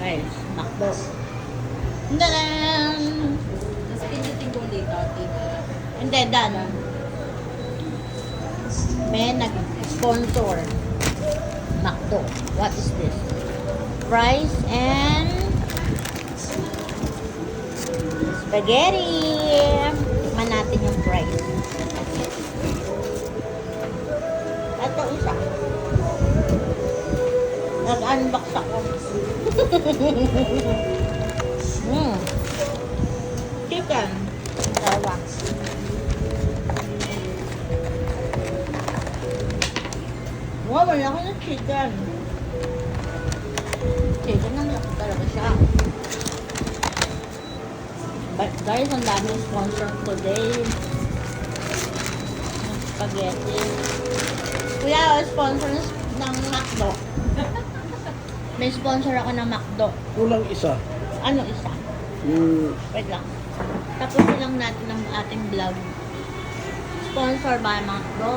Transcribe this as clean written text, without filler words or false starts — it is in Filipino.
fries. McDo. Dadan! Tapos pinutin ko dito, dito. Hindi, dan. May nag-sponsor. McDo. What is this? Fries and spaghetti. Tikman natin yung fries. Ito isa. Nag-unbox ako. Chicken. Dalawa. Wow, malaki na chicken. Chicken ang laki talaga siya. But guys, ang daming sponsor today. Ng spaghetti. Kuya, sponsor ng McDo. May sponsor ako ng McDo. Kulang isa. Ano isa? Wait lang. Tapusin lang natin ang ating vlog. Sponsor by McDo.